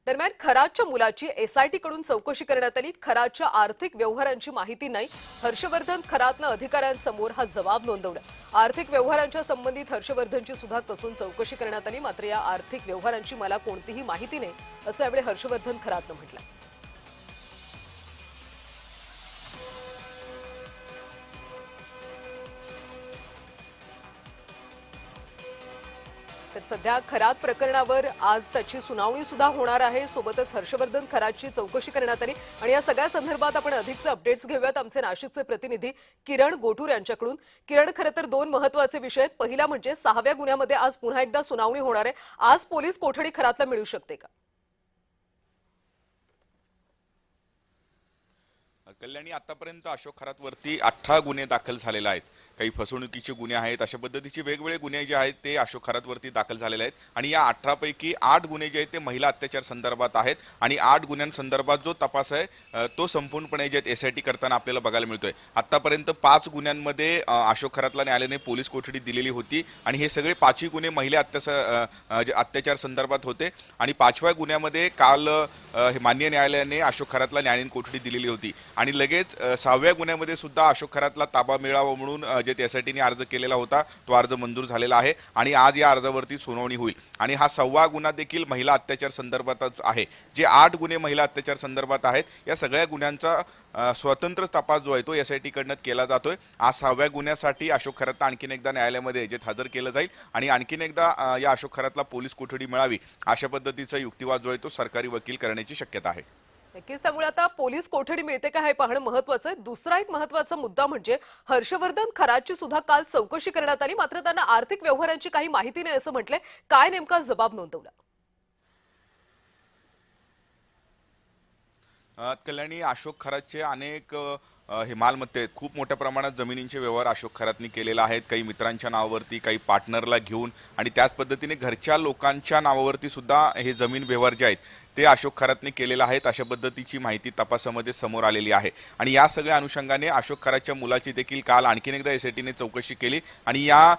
दरम्यान खरातच्या मुलाची एसआयटी कडून चौकशी करण्यात आली। खरातच्या आर्थिक व्यवहारांची माहिती नाही। हर्षवर्धन खरातनं अधिकाऱ्यांसमोर हा जबाब नोंदवला। आर्थिक व्यवहारांच्या संबंधित हर्षवर्धनची सुद्धा कसून चौकशी करण्यात आली। मात्र या आर्थिक व्यवहारांची मला कोणतीही माहिती नाही असं यावेळी हर्षवर्धन खरातनं म्हटलं। तर सध्या खरात प्रकरणावर आज त्याची सुनावणी सुद्धा होणार आहे। सोबतच हर्षवर्धन खरातची चौकशी करण्यात आली आणि या सगळ्या संदर्भात आपण अधिकचे अपडेट्स घेऊयात आमचे नाशिकचे प्रतिनिधी किरण गोटूर यांच्याकडून। किरण, खरं तर दोन महत्त्वाचे विषय आहेत। पहिला म्हणजे 6व्या गुन्ह्यामध्ये आज पुन्हा एकदा सुनावणी होणार आहे। आज पोलीस कोठडी खरातला मिळू शकते का? कल्याणी, आतापर्यंत अशोक खरातवरती 18 गुन्हे दाखल झालेले आहेत। काही फसवणुकीचे गुन्हे आहेत, अशा पद्धतीचे वेगवेगळे गुन्हे जे आहेत ते अशोक खरातवरती दाखल झालेले आहेत आणि या 18 पैकी 8 गुन्हे जे आहेत ते महिला अत्याचार संदर्भात आहेत आणि 8 गुन्ह्यांसंदर्भात जो तपास आहे तो संपूर्णपणे जे एसआयटी करताना आपल्याला बघायला मिळतोय। आतापर्यंत 5 गुन्ह्यांमध्ये अशोक खरातला न्यायालयाने पोलीस कोठडी दिलेली होती आणि हे सगळे 5ही गुन्हे महिला अत्याचार संदर्भात होते आणि 5व्या गुन्ह्यामध्ये काल माननीय न्यायालयाने अशोक खरातला न्यायालयीन कोठडी दिलेली होती आणि लगेच 6व्या गुन्ह्यामध्ये सुद्धा अशोक खरातला ताबा मिळावा म्हणून जे एसआयटीने अर्ज केलेला होता तो अर्ज मंजूर झालेला आहे आणि आज या अर्जावरती सुनावणी होईल आणि हा 6वा गुन्हा देखील महिला अत्याचार संदर्भातच आहे। जे 8 गुन्हे महिला अत्याचार संदर्भात आहेत या सगळ्या गुन्ह्यांचा स्वतंत्र तपास जो आहे तो एसआयटी कडनं केला जातोय। आज 6व्या गुन्ह्यासाठी अशोक खरातला आणखीन एकदा न्यायालयामध्ये जे हजर केलं जाईल आणि आणखीन एकदा या अशोक खरातला पोलीस कोठडी मिळावी अशा पद्धतीचा युक्तिवाद जो आहे तो सरकारी वकील करण्याची शक्यता आहे। नक्कीच, त्यामुळे आता पोलीस कोठडी मिळते का हे पाहणं महत्त्वाचं आहे। दुसरा एक महत्त्वाचा मुद्दा म्हणजे हर्षवर्धन खरातची सुद्धा काल चौकशी करण्यात आली, मात्र त्यांना आर्थिक व्यवहारांची काही माहिती नाही असं म्हटलंय। काय नेमका जबाब नोंदवला? कल्याणी, अशोक खरातचे अनेक हे मालमत्ते आहेत। खूप मोठ्या प्रमाणात जमिनींचे व्यवहार अशोक खरातनी केलेले आहेत, काही मित्रांच्या नावावरती, काही पार्टनरला घेऊन आणि त्याच पद्धतीने घरच्या लोकांच्या नावावरती सुद्धा हे जमीन व्यवहार जे आहेत ते अशोक खरातने केलेले आहेत अशा पद्धतीची माहिती तपासामध्ये समोर आलेली आहे आणि या सगळ्या अनुषंगाने अशोक खरातच्या मुलाची देखील काल आणखीन एकदा एसआयटीने चौकशी केली आणि या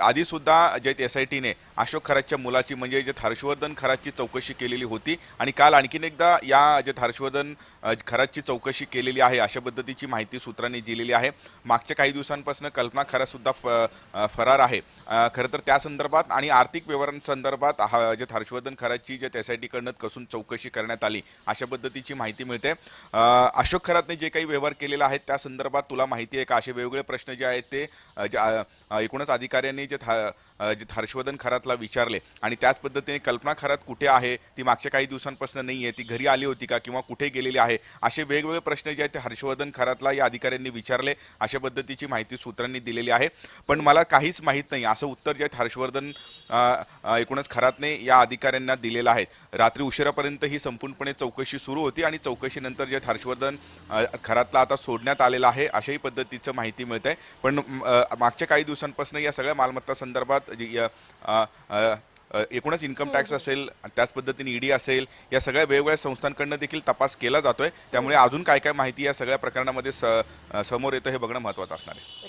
आधी सुद्धा जे एसआयटीने अशोक खरातच्या मुलाची म्हणजे जे हर्षवर्धन खरातची चौकशी केलेली होती आणि काल आणखीन एकदा या जे हर्षवर्धन खरातची चौकशी केलेली आहे अशा पद्धतीची माहिती सूत्रांनी दिलेली आहे। मागच्या काही दिवसांपासून कल्पना खरात सुद्धा फरार आहे। खरं तर त्या संदर्भात आणि आर्थिक व्यवहारांसंदर्भात जे हर्षवर्धन खरातची जे एसआयटी कडनं कसून चौकशी करण्यात आली अशा पद्धतीची माहिती मिळते। अशोक खरातने जे काही व्यवहार केलेला आहे त्या संदर्भात तुला माहिती आहे का? असे वेगवेगळे प्रश्न जे आहेत ते एकूणच अधिकाऱ्यांनी जे हर्षवर्धन खरातला विचारले आणि त्याच पद्धतीने कल्पना खरात कुठे आहे, ती मागच्या काही दिवसांपासून नाही आहे, ती घरी आली होती का किंवा कुठे गेलेली आहे, असे वेगवेगळे प्रश्न जे आहेत ते हर्षवर्धन खरातला या अधिकाऱ्यांनी विचारले अशा पद्धतीची माहिती सूत्रांनी दिलेली आहे। पण मला काहीच माहीत नाही असं उत्तर जे आहेत हर्षवर्धन एकूणच खरातने या अधिकाऱ्यांना दिलेलं आहे। रात्री उशिरापर्यंत ही संपूर्णपणे चौकशी सुरू होती आणि चौकशीनंतर जे हर्षवर्धन खरातला आता सोडण्यात आलेला आहे अशाही पद्धतीचं माहिती मिळते। पण मागच्या काही दिवसांपासून या सगळ्या मालमत्ता संदर्भात एकूणच इन्कम टॅक्स असेल, त्याच पद्धतीने ईडी असेल, या सगळ्या वेगवेगळ्या संस्थांकडनं देखील तपास केला जातोय। त्यामुळे अजून काय काय माहिती या सगळ्या प्रकरणामध्ये समोर येतं हे बघणं महत्त्वाचं असणार आहे।